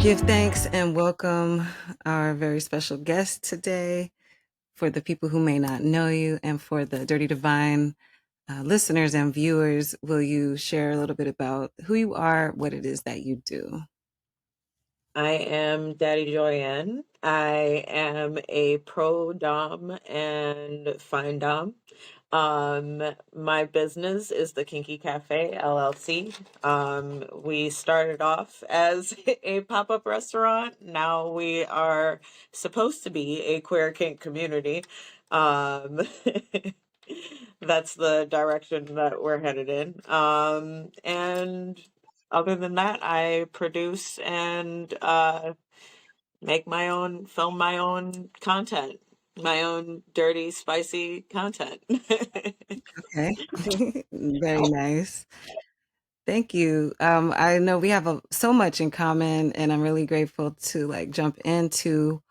Give thanks and welcome our very special guest today. For the people who may not know you and for the Dirty Divine listeners and viewers, will you share a little bit about who you are, what it is that you do? I am Daddy Doyenne. I am a pro dom and fine dom. My business is the Kinky Cafe LLC. We started off as a pop-up restaurant. Now we are supposed to be a queer kink community. Um, that's the direction that we're headed in. And other than that, I produce and film my own content, my own dirty, spicy content. Okay, very nice. Thank you. I know we have so much in common, and I'm really grateful to like jump into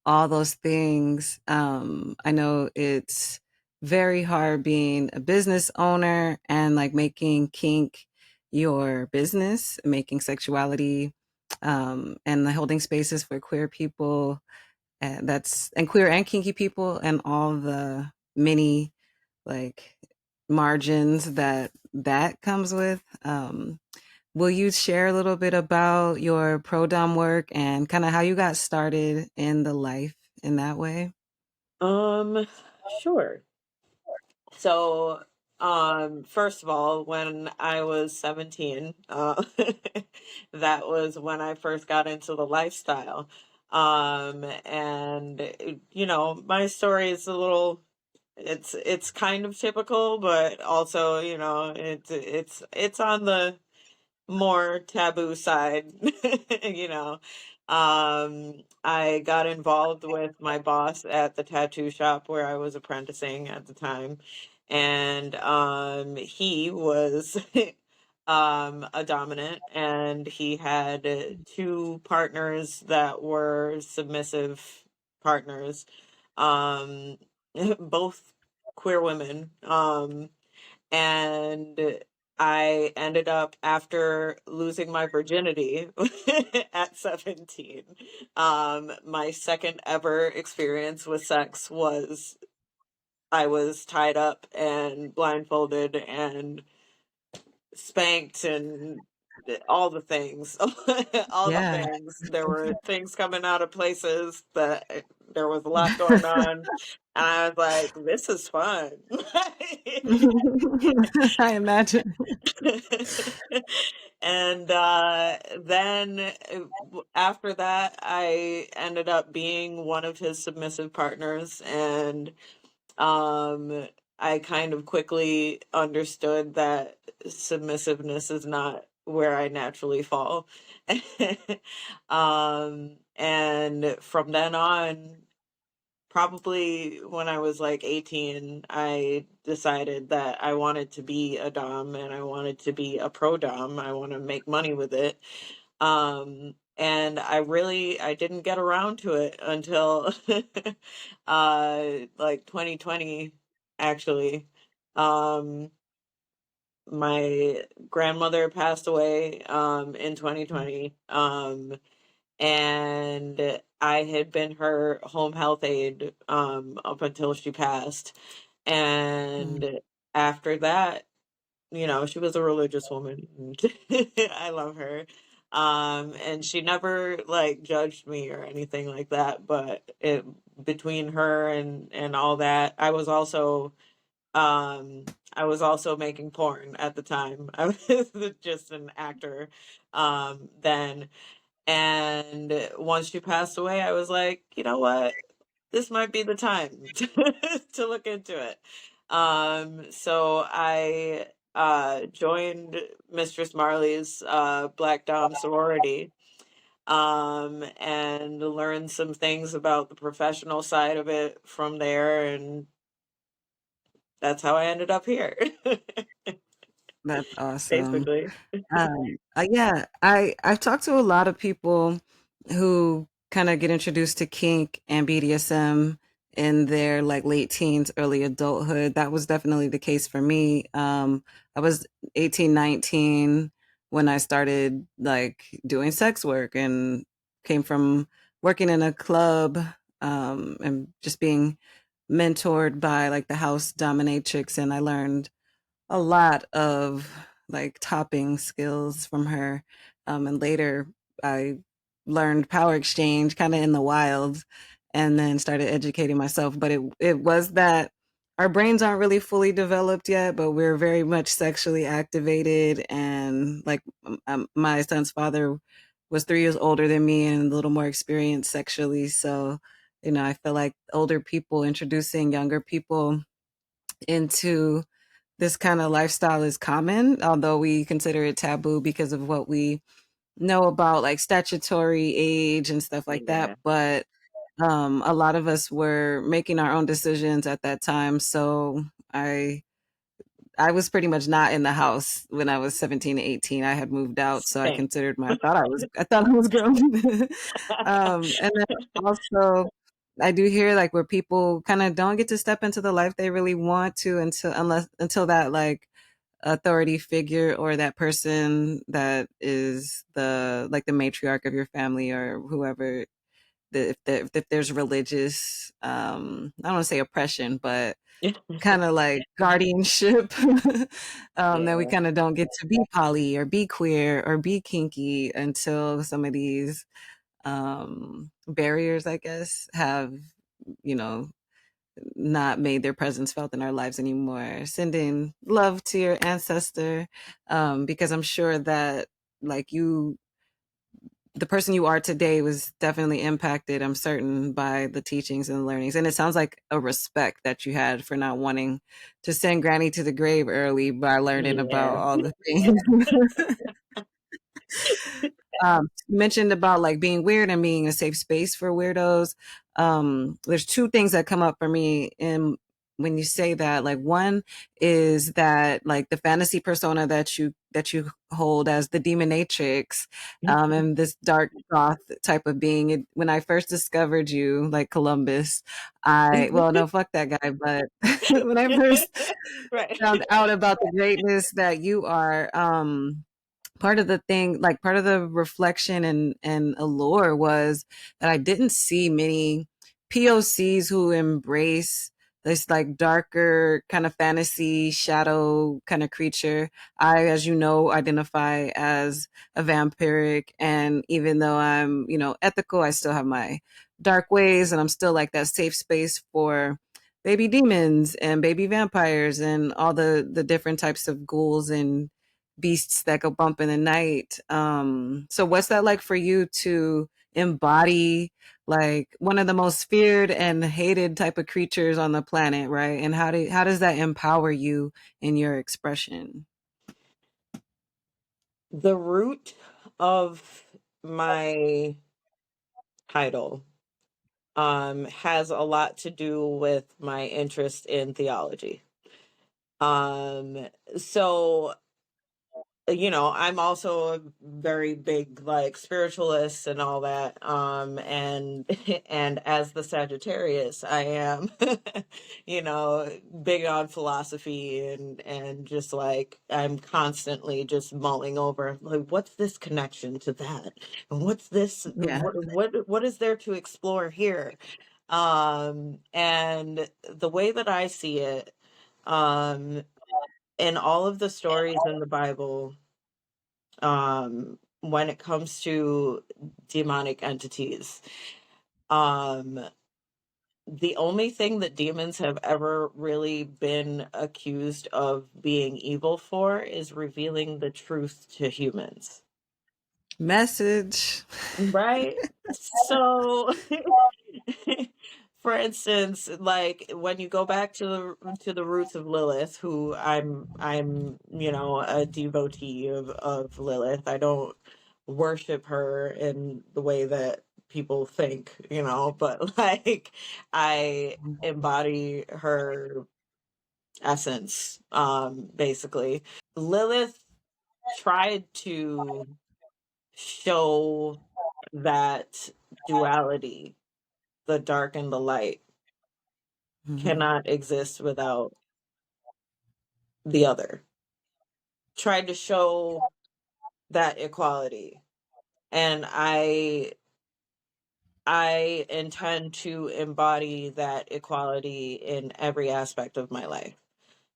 all those things. I know it's very hard being a business owner and like making kink your business, making sexuality, and the holding spaces for queer people, and queer and kinky people, and all the many like margins that comes with. Will you share a little bit about your pro dom work and kind of how you got started in the life in that way? um, sure. So, first of all, when I was 17, that was when I first got into the lifestyle. My story is a little, it's kind of typical, but also, it's on the more taboo side. you know. I got involved with my boss at the tattoo shop where I was apprenticing at the time. And he was a dominant, and he had two partners that were submissive partners, um, both queer women. And I ended up, after losing my virginity at 17, my second ever experience with sex was I was tied up and blindfolded and spanked and all the things. All the Yeah. things. There were things coming out of places that there was a lot going on. And I was like, this is fun. I imagine. And then after that, I ended up being one of his submissive partners, and I kind of quickly understood that submissiveness is not where I naturally fall. And from then on, probably when I was like 18, I decided that I wanted to be a Dom and I wanted to be a pro Dom. I want to make money with it. And I didn't get around to it until like 2020, actually. Um, my grandmother passed away in 2020. And I had been her home health aide up until she passed. Mm. And after that, she was a religious woman. I love her. And she never like judged me or anything like that. But between her and all that, I was also making porn at the time. I was just an actor then. And once she passed away, I was like, you know what? This might be the time to look into it. So I joined Mistress Marley's Black Dom sorority, and learned some things about the professional side of it from there. And that's how I ended up here, That's awesome. basically. Yeah, I've talked to a lot of people who kind of get introduced to kink and BDSM in their like late teens, early adulthood. That was definitely the case for me. I was 18, 19 when I started like doing sex work and came from working in a club, and just being mentored by like the house dominatrix, and I learned a lot of like topping skills from her. And later I learned power exchange kind of in the wild and then started educating myself. But it was that our brains aren't really fully developed yet, but we're very much sexually activated. And like my son's father was 3 years older than me and a little more experienced sexually. So, I feel like older people introducing younger people into this kind of lifestyle is common, although we consider it taboo because of what we know about like statutory age and stuff like that. Yeah. But a lot of us were making our own decisions at that time. So I I was pretty much not in the house when I was 17 to 18. I had moved out, so Same. I thought I was grown. And then also I do hear like where people kind of don't get to step into the life they really want to until that like authority figure or that person that is the matriarch of your family or whoever, if there's religious, I don't want to say oppression, but kind of like guardianship, that we Yeah. kind of don't get to be poly or be queer or be kinky until some of these barriers, I guess, have, you know, not made their presence felt in our lives anymore. Sending love to your ancestor, because I'm sure that like the person you are today was definitely impacted, I'm certain, by the teachings and the learnings. And it sounds like a respect that you had for not wanting to send Granny to the grave early by learning about Yeah. all the things. You mentioned about like being weird and being a safe space for weirdos. There's two things that come up for me in when you say that. Like one is that like the fantasy persona that you hold as the Demonatrix, and this dark goth type of being. When I first discovered you, like Columbus, no, fuck that guy. But when I first Right. found out about the greatness that you are, part of the thing, like part of the reflection and allure was that I didn't see many POCs who embrace this like darker kind of fantasy shadow kind of creature. I, as you know, identify as a vampiric, and even though I'm, ethical, I still have my dark ways, and I'm still like that safe space for baby demons and baby vampires and all the different types of ghouls and beasts that go bump in the night. So what's that like for you to embody like one of the most feared and hated type of creatures on the planet, right? And how does that empower you in your expression? The root of my title has a lot to do with my interest in theology. Um so I'm also a very big like spiritualist and all that. And and as the Sagittarius, I am big on philosophy and just like I'm constantly just mulling over like what's this connection to that? And what's this Yeah. what is there to explore here? And the way that I see it, um in all of the stories in the Bible, when it comes to demonic entities, um, the only thing that demons have ever really been accused of being evil for is revealing the truth to humans. Message. Right? So for instance, like when you go back to the roots of Lilith, who I'm a devotee of Lilith. I don't worship her in the way that people think, but like I embody her essence, basically. Lilith tried to show that duality, the dark and the light, Mhm. cannot exist without the other. Tried to show that equality. And I I intend to embody that equality in every aspect of my life.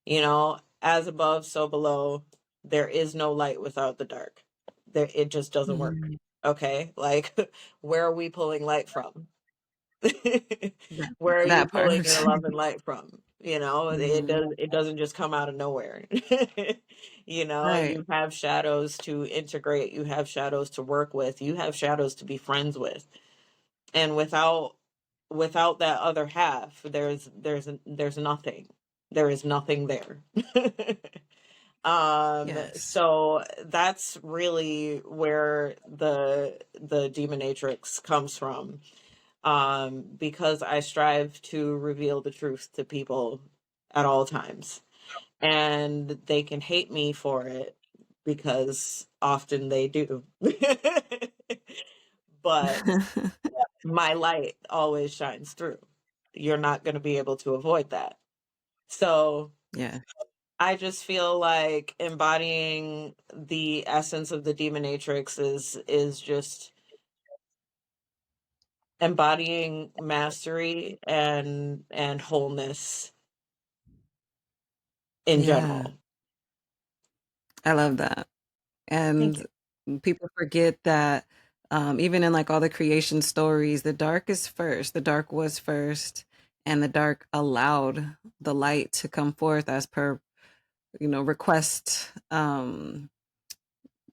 You know, as above, so below. There is no light without the dark. There, it just doesn't work. Mhm. Okay, like where are we pulling light from? That Where are you that pulling part. your love and light from? Mhm. It doesn't just come out of nowhere. Right. You have shadows to integrate, you have shadows to work with, you have shadows to be friends with. And without that other half, there's nothing. There is nothing there. Yes. So that's really where the Demonatrix comes from, because I strive to reveal the truth to people at all times. And they can hate me for it because often they do. But my light always shines through. You're not going to be able to avoid that. So Yeah. I just feel like embodying the essence of the Demonatrix is just embodying mastery and wholeness in Yeah. general. I love that. Thank And you. people forget that even in like all the creation stories, the dark is first. The dark was first, and the dark allowed the light to come forth as per request.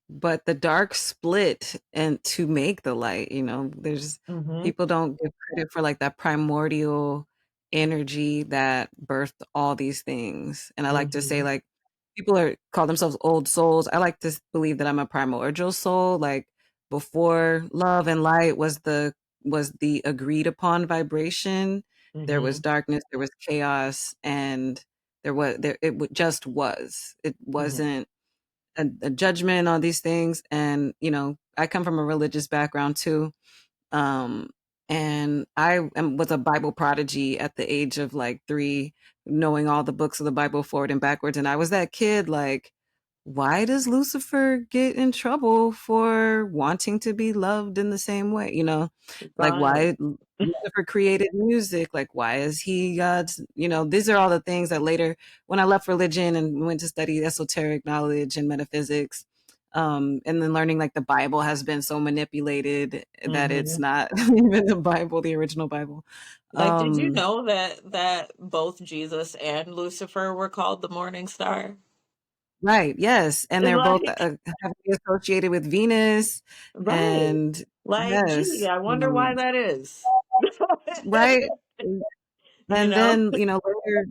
But the dark split and to make the light, there's Mhm. people don't give credit for like that primordial energy that birthed all these things. And I like to say Mhm. like people are call themselves old souls. I like to believe that I'm a primordial soul. Like before love and light was the agreed upon vibration, there was Mhm. darkness, there was chaos, and just was. It Mhm. wasn't a judgment on these things. And I come from a religious background too. um and was a Bible prodigy at the age of like 3, knowing all the books of the Bible forward and backwards. And I was that kid like, why does Lucifer get in trouble for wanting to be loved in the same way? Like Right. why Lucifer created music? Like why is he God's? These are all the things that later, when I left religion and went to study esoteric knowledge and metaphysics, and then learning like the Bible has been so manipulated that it's Mhm. not even the Bible, the original Bible. Like, did you Um, know that both Jesus and Lucifer were called the morning star? right, yes, and they're both Like, heavily associated with Venus, right. and Like, gee, yes, I wonder why that is. right, You and know? then later.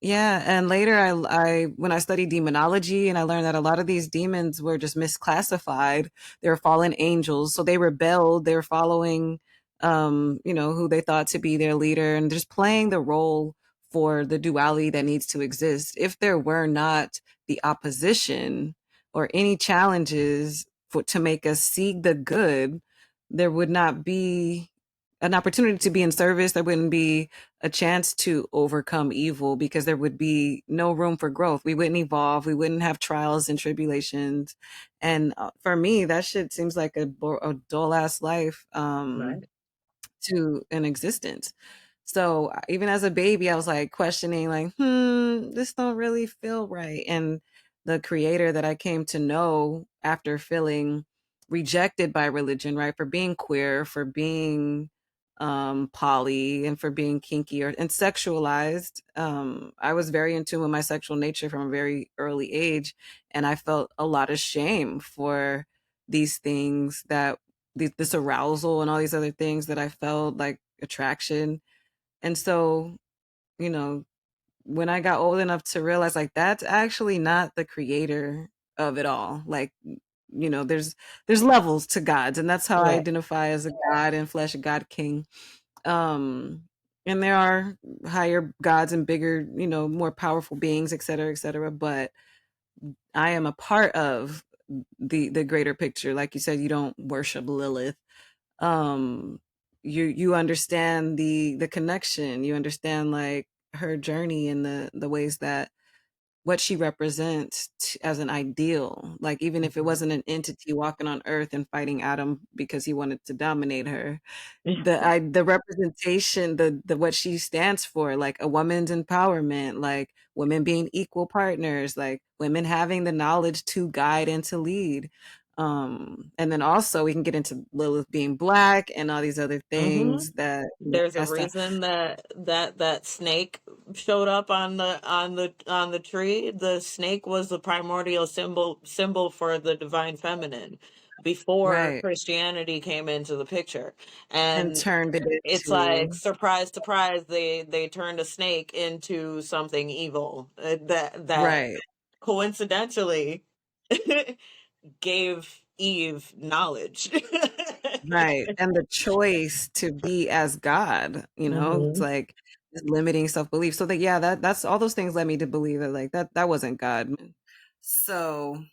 Yeah, and later I when I studied demonology, and I learned that a lot of these demons were just misclassified. They were fallen angels, so they rebelled. They were following, who they thought to be their leader, and just playing the role for the duality that needs to exist. If there were not the opposition or any challenges to make us see the good, there would not be an opportunity to be in service. There wouldn't be a chance to overcome evil, because there would be no room for growth. We wouldn't evolve. We wouldn't have trials and tribulations. And for me, that shit seems like a dull ass life. Right. To an existence. So even as a baby, I was like questioning, like, this don't really feel right. And the creator that I came to know after feeling rejected by religion, right, for being queer, for being poly, and for being kinky and sexualized. I was very in tune with my sexual nature from a very early age, and I felt a lot of shame for these things that this arousal and all these other things that I felt like attraction. And so, you know, when I got old enough to realize like that's actually not the creator of it all. Like, there's levels to gods, and that's how I Right. identify as a god in flesh, a god king. Um and there are higher gods and bigger, more powerful beings, et cetera, et cetera. But I am a part of the greater picture. Like you said, you don't worship Lilith. um you understand the connection. You understand like her journey and the ways that what she represents as an ideal. Like, even if it Mhm. wasn't an entity walking on earth and fighting Adam because he wanted to dominate her, the representation, the what she stands for, like a woman's empowerment, like women being equal partners, like women having the knowledge to guide and to lead. And then also we can get into Lilith being black and all these other Mhm. things that, There's a cast out. reason that snake showed up on the tree. The snake was the primordial symbol for the divine feminine before Right. Christianity came into the picture. And And turned it it's like into, surprise, surprise, they turned a snake into something evil that right. coincidentally gave Eve knowledge. Right, and the choice to be as God, it's Mhm. like just limiting self-belief. So that, yeah, that's all those things led me to believe that, like, that wasn't God. So,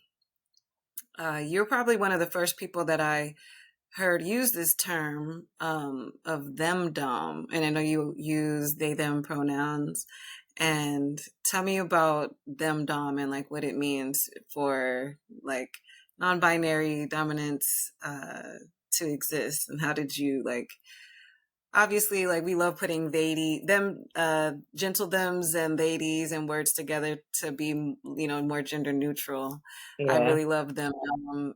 you're probably one of the first people that I heard use this term, of themdom, and I know you use they them pronouns. And tell me about themdom and like what it means for like non-binary dominance to exist, and how did you like, obviously, like, we love putting them, gentle thems and theydies and words together to be, more gender neutral. I Yeah. really love them,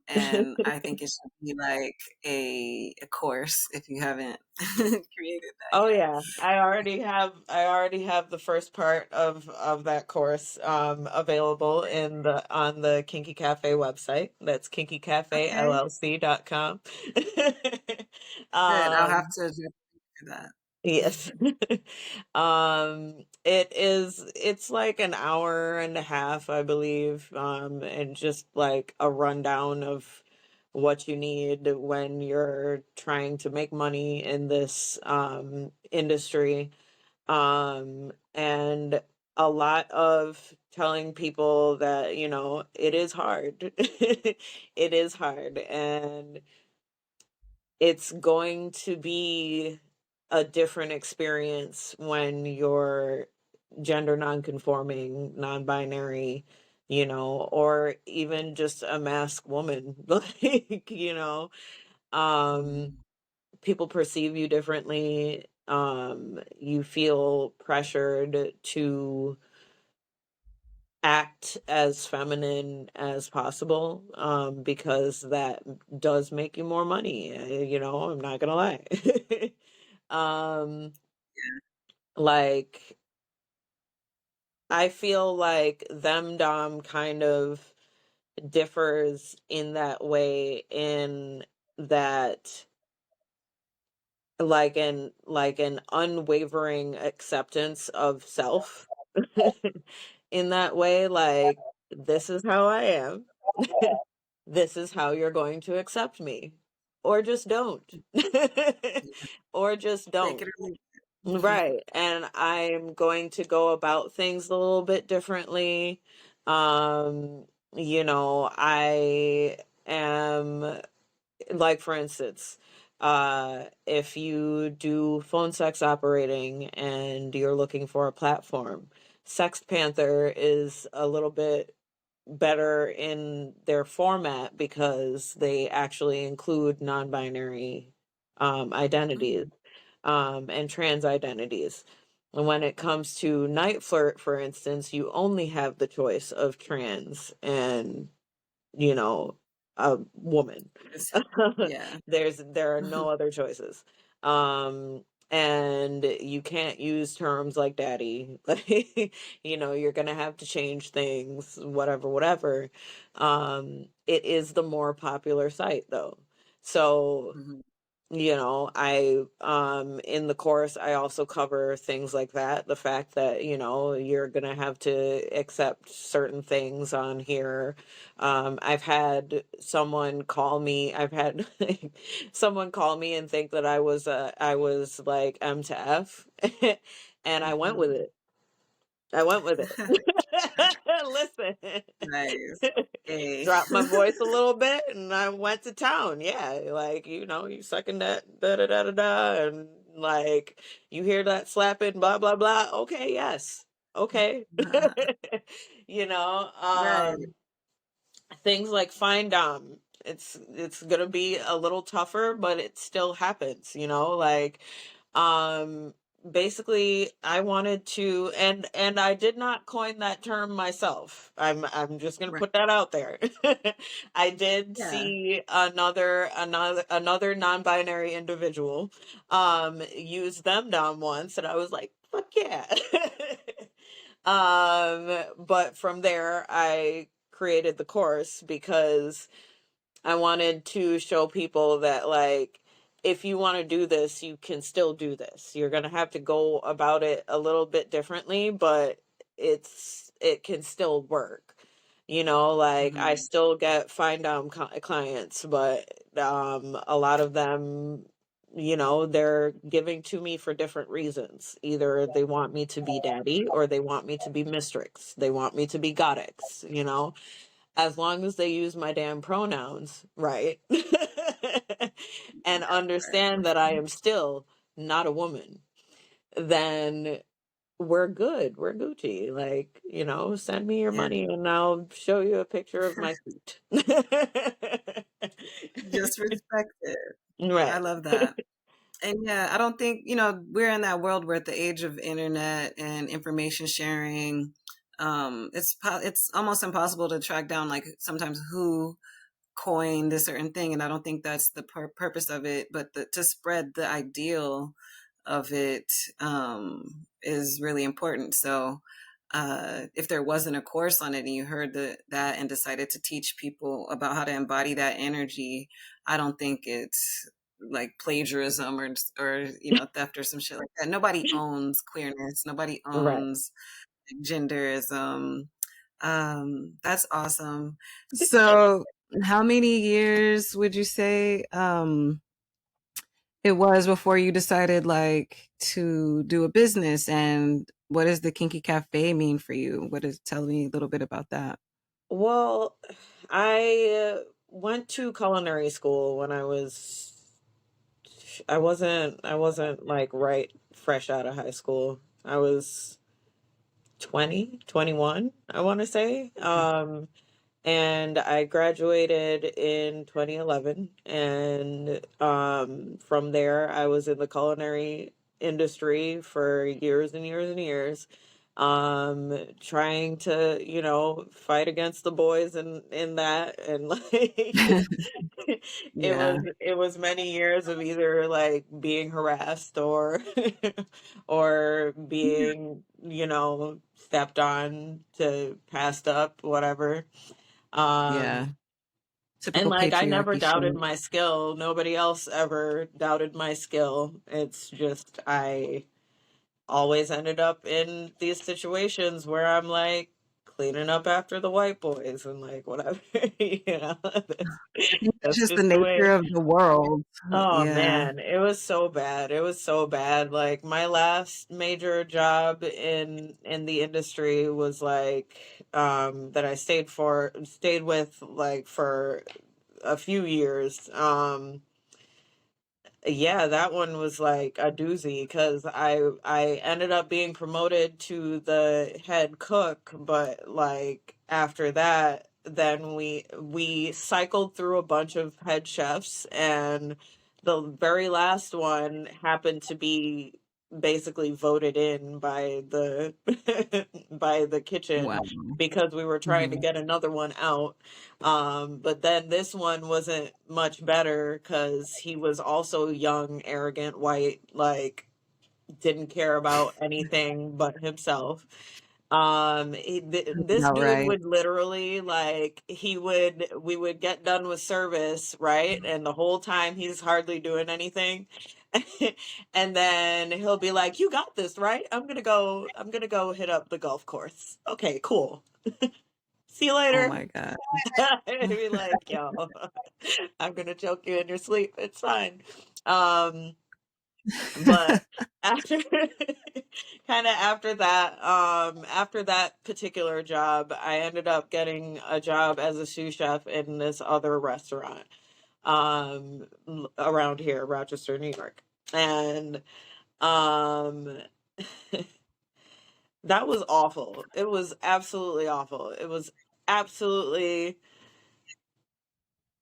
and I think it should be like a course if you haven't created that Oh yet. yeah, I already have the first part of that course available on the Kinky Cafe website. That's Okay, kinkycafellc.com. good. I'll have um to do that. yes. It's like an hour and a half, I believe, and just like a rundown of what you need when you're trying to make money in this industry, and a lot of telling people that it is hard. It is hard, and it's going to be a different experience when you're gender nonconforming, non-binary, or even just a masked woman. Like, um, Mhm. people perceive you differently. You feel pressured to act as feminine as possible, because that does make you more money. I'm not gonna lie. um, like, I feel like them dom kind of differs in that way, in that like an unwavering acceptance of self. In that way, like, this is how I am. This is how you're going to accept me, or just don't. Or just Take don't. it or leave it. Right. And I'm going to go about things a little bit differently. I am, like, for instance, if you do phone sex operating and you're looking for a platform, Sex Panther is a little bit better in their format because they actually include non-binary identities, Mm, and trans identities. And when it comes to Night Flirt, for instance, you only have the choice of trans and, you know, a woman. it's, yeah. There are no other choices. And you can't use terms like daddy. Like, you're gonna have to change things, whatever, whatever. It is the more popular site though. So, Mhm. I in the course I also cover things like that, the fact that you're gonna have to accept certain things on here. I've had someone call me and think that I was like M to F. And I went with Mhm. it. I went with it. Listen. Nice. Hey. Dropped my voice a little bit and I went to town. Yeah, like, you sucking that da da da da da, and like, you hear that slapping, blah blah blah. Okay, yes. okay. You know, Right. things like Find Dom. It's gonna be a little tougher, but it still happens, you know, like um basically I wanted to, and I did not coin that term myself. I'm just gonna Right. put that out there. I did Yeah. see another non-binary individual use ThemDom once, and I was like, fuck yeah. But from there I created the course because I wanted to show people that, like, if you want to do this, you can still do this. You're going to have to go about it a little bit differently, but it can still work. You know, like I Mhm. still get find clients, but a lot of them, you know, they're giving to me for different reasons. Either they want me to be daddy, or they want me to be mistrix. They want me to be goddess, you know, as long as they use my damn pronouns right. And Right. understand that I am still not a woman, then we're good. We're Gucci. Like, you know, send me your Yeah. money and I'll show you a picture of my feet. Just respect it. I Right. love that. And yeah, I don't think, we're in that world. We're at the age of internet and information sharing. It's almost impossible to track down, like, sometimes who coined a certain thing, and I don't think that's the purpose of it, but to spread the ideal of it is really important. So if there wasn't a course on it and you heard that and decided to teach people about how to embody that energy, I don't think it's like plagiarism or theft or some shit like that. Nobody owns queerness. Nobody Right. owns genderism. That's awesome. So, how many years would you say it was before you decided, like, to do a business? And what does the Kinky Cafe mean for you? Tell me a little bit about that. Well, I went to culinary school when I wasn't like right fresh out of high school. I was 20, 21, I want to say. And I graduated in 2011, and from there I was in the culinary industry for years and years and years, trying to, you know, fight against the boys in that, and like Yeah, it was many years of either like being harassed or or being, you know, stepped on, to passed up, whatever. yeah. um and Typical like I never patriarchy doubted shit. my skill. Nobody else ever doubted my skill. It's just I always ended up in these situations where I'm like cleaning up after the white boys and like whatever. You know, I think that's that's just the just the nature way. of the world. Oh Yeah. man, it was so bad. It was so bad. Like my last major job in the industry was like that I stayed with like for a few years. Yeah, that one was like a doozy because I ended up being promoted to the head cook, but like after that, then we cycled through a bunch of head chefs, and the very last one happened to be basically voted in by the by the kitchen Wow. because we were trying to Mhm. get another one out. But then this one wasn't much better because he was also young, arrogant, white, like didn't care about anything but himself. This All dude right. would literally like we would get done with service, right? And the whole time he's hardly doing anything. And then he'll be like, "You got this, right? I'm gonna go hit up the golf course." Okay, cool. See you Oh later. my God. And be like, yo, I'm gonna choke you in your sleep. It's fine. Um, but after kind of after that particular job, I ended up getting a job as a sous chef in this other restaurant around here, Rochester, New York. And um That was awful. It was absolutely awful. It was absolutely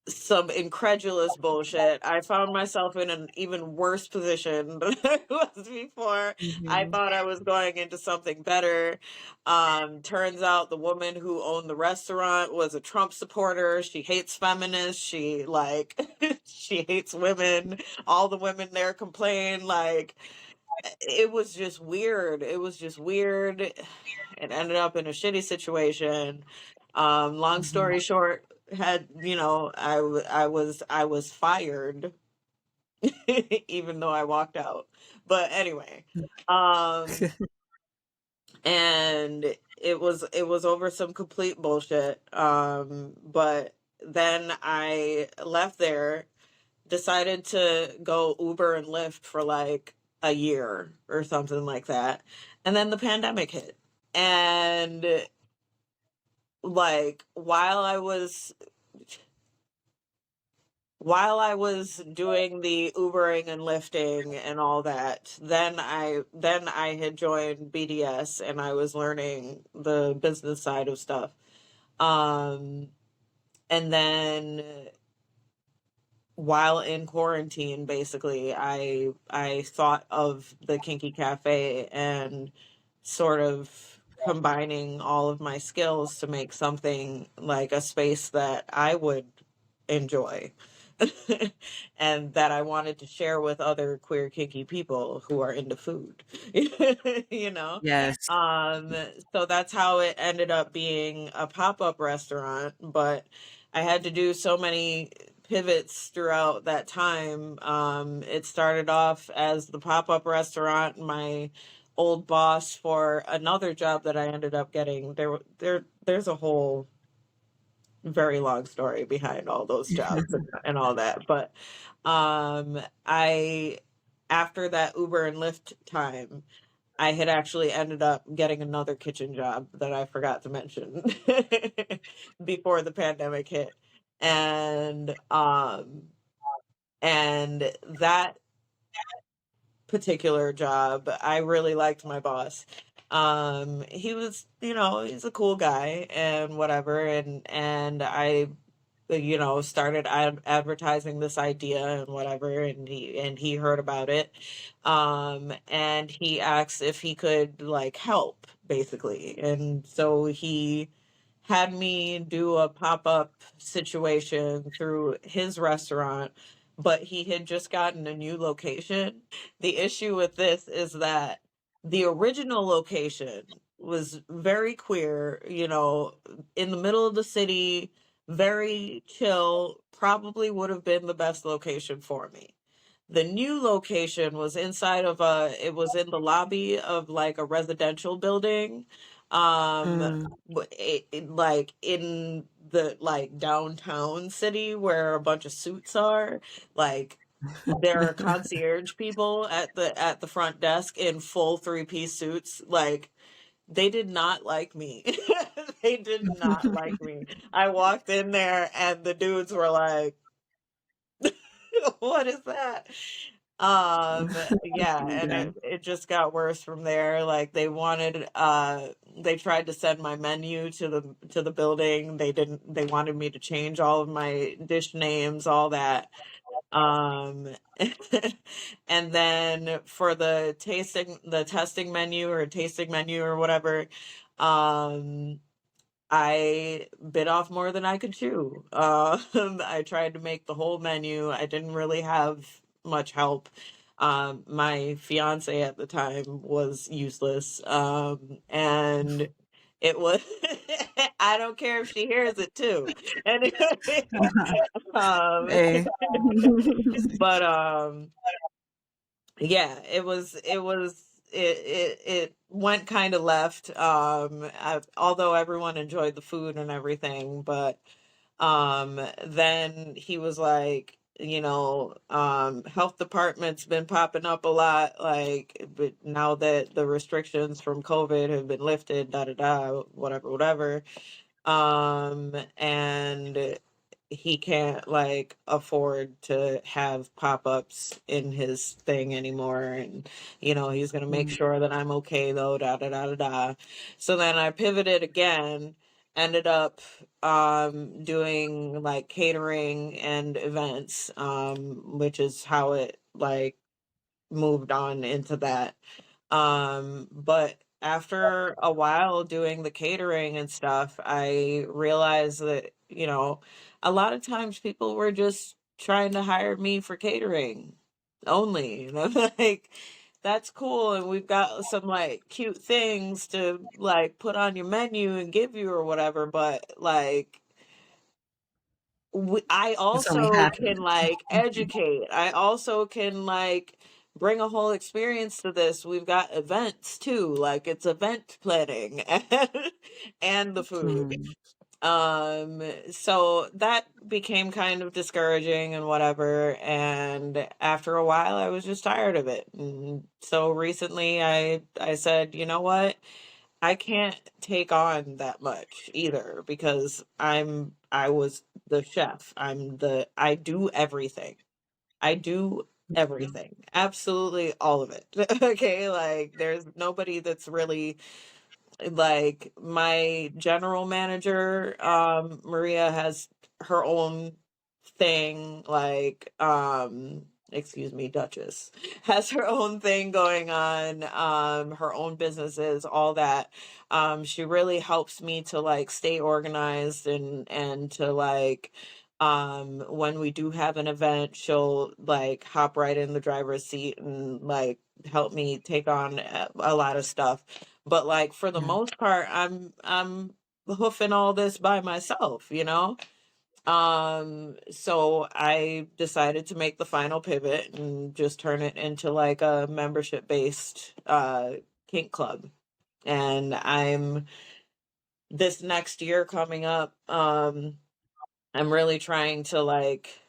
some incredulous bullshit. I found myself in an even worse position than I was before. I Mhm. thought I was going into something better. Turns out the woman who owned the restaurant was a Trump supporter. She hates feminists. She like she hates women. All the women there complain. Like it was just weird. It was just weird. It ended up in a shitty situation. Long Mhm. story short, had I was fired even though I walked out. But anyway, um, and it was over some complete bullshit. But then I left there, decided to go Uber and Lyft for like a year or something like that. And then the pandemic hit. And like while I was doing the Ubering and lifting and all that, then I had joined BDS and I was learning the business side of stuff. Um and then while in quarantine, basically, I thought of the Kinky Cafe and sort of combining all of my skills to make something like a space that I would enjoy and that I wanted to share with other queer kinky people who are into food. you know? Yes. Um so that's how it ended up being a pop-up restaurant, but I had to do so many pivots throughout that time. It started off as the pop-up restaurant. My old boss for another job that I ended up getting, there's a whole very long story behind all those jobs and all that. But I after that Uber and Lyft time, I had actually ended up getting another kitchen job that I forgot to mention before the pandemic hit. And that particular job, I really liked my boss. He was, he's a cool guy and whatever, and I started advertising this idea and whatever, and he heard about it, and he asked if he could like help basically, and so he had me do a pop-up situation through his restaurant, but he had just gotten a new location. The issue with this is that the original location was very queer, in the middle of the city, very chill, probably would have been the best location for me. The new location was it was in the lobby of like a residential building. Mm. Like in the like downtown city where a bunch of suits are. Like there are concierge people at the front desk in full three-piece suits. Like they did not like me. They did not like me. I walked in there and the dudes were like, "What is that?" Yeah, I'm and done. it just got worse from there. Like they tried to send my menu to the building. They wanted me to change all of my dish names, all that. Um, and then for the testing menu or tasting menu or whatever, um, I bit off more than I could chew. I tried to make the whole menu. I didn't really have much help. My fiance at the time was useless. And it was, I don't care if she hears it too. And um, Hey. but yeah, it went kind of left. Although everyone enjoyed the food and everything, but then he was like, health department's been popping up a lot, like, but now that the restrictions from COVID have been lifted, da da da, whatever, whatever. And he can't like afford to have pop-ups in his thing anymore, and he's gonna make Mm. sure that I'm okay though, da da da da da. So then I pivoted again, ended up doing like catering and events, which is how it like moved on into that. But after a while doing the catering and stuff, I realized that, a lot of times people were just trying to hire me for catering only. And I'm like, that's cool. And we've got some like cute things to like put on your menu and give you or whatever. But like, I It's only also half of can it. like educate. I also can like bring a whole experience to this. We've got events too, like it's event planning and the food. Mm. So that became kind of discouraging and whatever. And after a while, I was just tired of it. And so recently, I said, you know what? I can't take on that much either because I was the chef. I do everything. I do everything. Absolutely all of it. Okay, like there's nobody that's really like my general manager, Maria has her own thing, like excuse me, Duchess has her own thing going on, her own businesses, all that. She really helps me to like stay organized and to like when we do have an event, she'll like hop right in the driver's seat and like help me take on a lot of stuff. But like for the Yeah. most part, I'm hoofing all this by myself. So I decided to make the final pivot and just turn it into like a membership based kink club. And I'm this next year coming up, I'm really trying to like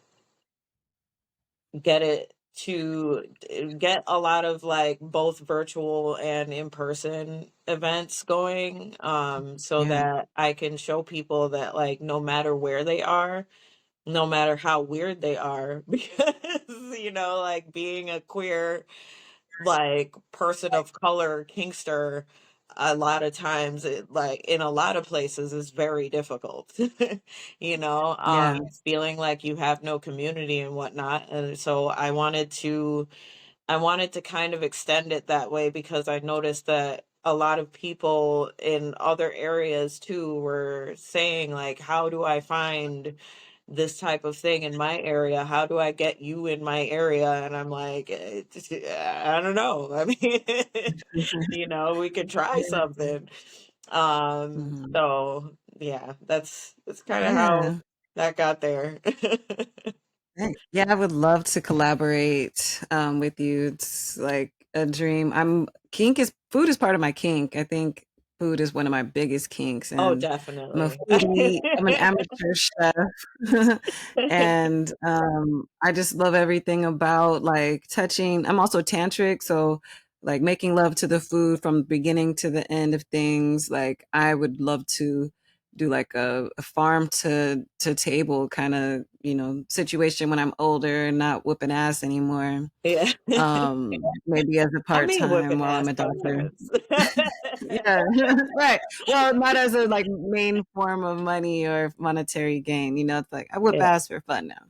get it to get a lot of like both virtual and in-person events going, so Yeah. that I can show people that like no matter where they are, no matter how weird they are, because like being a queer like person of color kinkster, a lot of times it like in a lot of places is very difficult. Yeah. Feeling like you have no community and whatnot. And so I wanted to kind of extend it that way because I noticed that a lot of people in other areas too were saying like, how do I find this type of thing in my area? How do I get you in my area? And I'm like, I don't know. I mean, we could try Yeah. something. Mhm. So yeah, that's kind of how Yeah. that got there. Thanks. Yeah, I would love to collaborate with you. It's like a dream. Food is part of my kink. I think food is one of my biggest kinks, Oh, and I'm a definitely. foodie. I'm an amateur chef, and I just love everything about like touching. I'm also tantric, so like making love to the food from the beginning to the end of things. Like I would love to do like a farm to table kind of situation when I'm older and not whooping ass anymore. Yeah. Maybe as a I part mean, time whipping while I'm ass a doctor. sometimes. Yeah, right. Well, not as a like main form of money or monetary gain. It's like I whip Yeah. ass for fun now.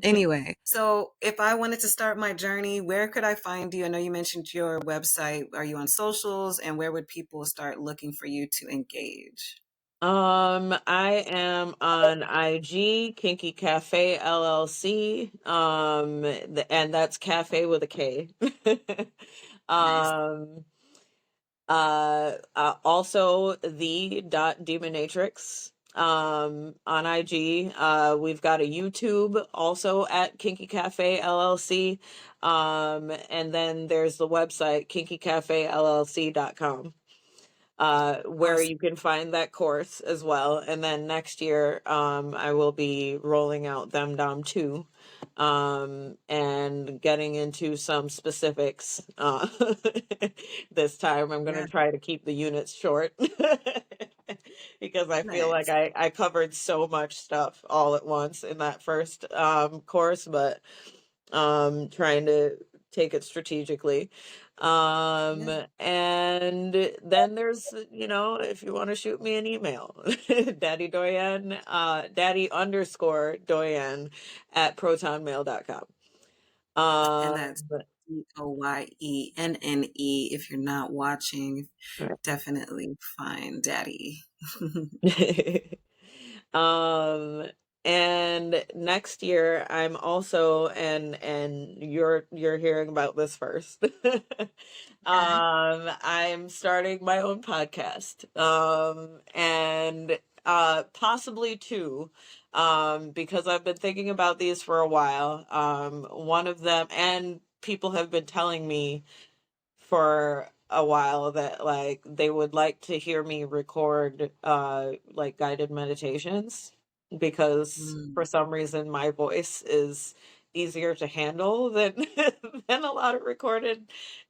Anyway, so if I wanted to start my journey, where could I find you? I know you mentioned your website. Are you on socials? And where would people start looking for you to engage? I am on IG, Kinky Cafe LLC. And that's cafe with a K. Nice. um, Also the Demonatrix on IG. We've got a YouTube also at Kinky Cafe LLC. And then there's the website kinkycafellc.com, where Awesome. you can find that course as well. And then next year, I will be rolling out ThemDom 2, and getting into some specifics. This time, I'm going to Yeah. try to keep the units short. because I feel like Nice. I covered so much stuff all at once in that first course, but trying to take it strategically. Yeah. And then there's, if you want to shoot me an email, Daddy Doyenne, Daddy_Doyenne at protonmail.com. And that's Um, Doyenne. If you're not watching, right. definitely find Daddy. Um, and next year I'm also, and you're hearing about this first. Okay. I'm starting my own podcast. And possibly two. Because I've been thinking about these for a while. One of them, and people have been telling me for a while that like they would like to hear me record like guided meditations, because Mm, for some reason my voice is easier to handle than than a lot of recorded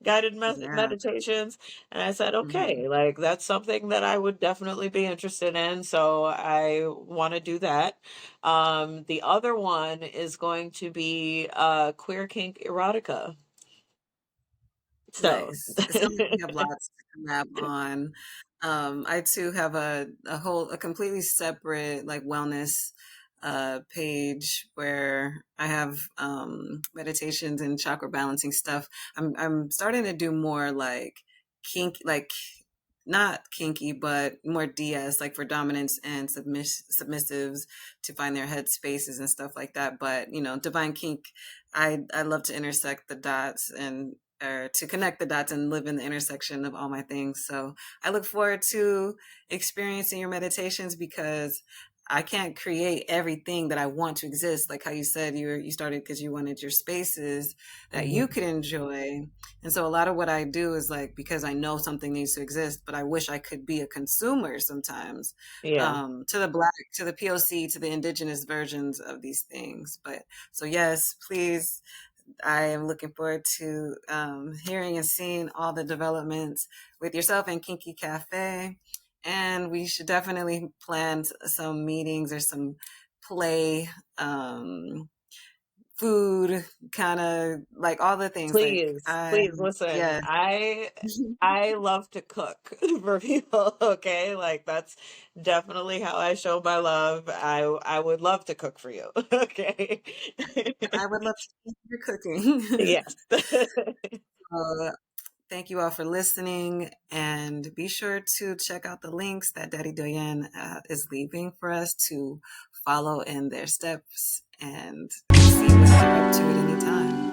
guided yeah. meditations. And I said, Hmm. okay, like that's something that I would definitely be interested in, so I want to do that. The other one is going to be queer kink erotica. So Nice. It sounds like you have lots to collab on. I too have a completely separate like wellness page where I have meditations and chakra balancing stuff. I'm starting to do more like kink like not kinky, but more DS, like for dominance and submissives to find their head spaces and stuff like that. But divine kink, I love to intersect the dots and or to connect the dots and live in the intersection of all my things. So I look forward to experiencing your meditations because I can't create everything that I want to exist. Like how you said you started because you wanted your spaces that you mhm. could enjoy. And so a lot of what I do is like because I know something needs to exist, but I wish I could be a consumer sometimes, Yeah. to the black, to the POC, to the indigenous versions of these things. But so yes, please, I am looking forward to hearing and seeing all the developments with yourself and Kinky Cafe. And we should definitely plan some meetings or some play, food, kind of like all the things. Like Please listen. yeah. I love to cook for people, okay? Like that's definitely how I show my love. I would love to cook for you, okay? I would love to see your cooking. Yes. uh, Thank you all for listening, and be sure to check out the links that Daddy Doyenne is leaving for us to follow in their steps and see what they're up to at any time.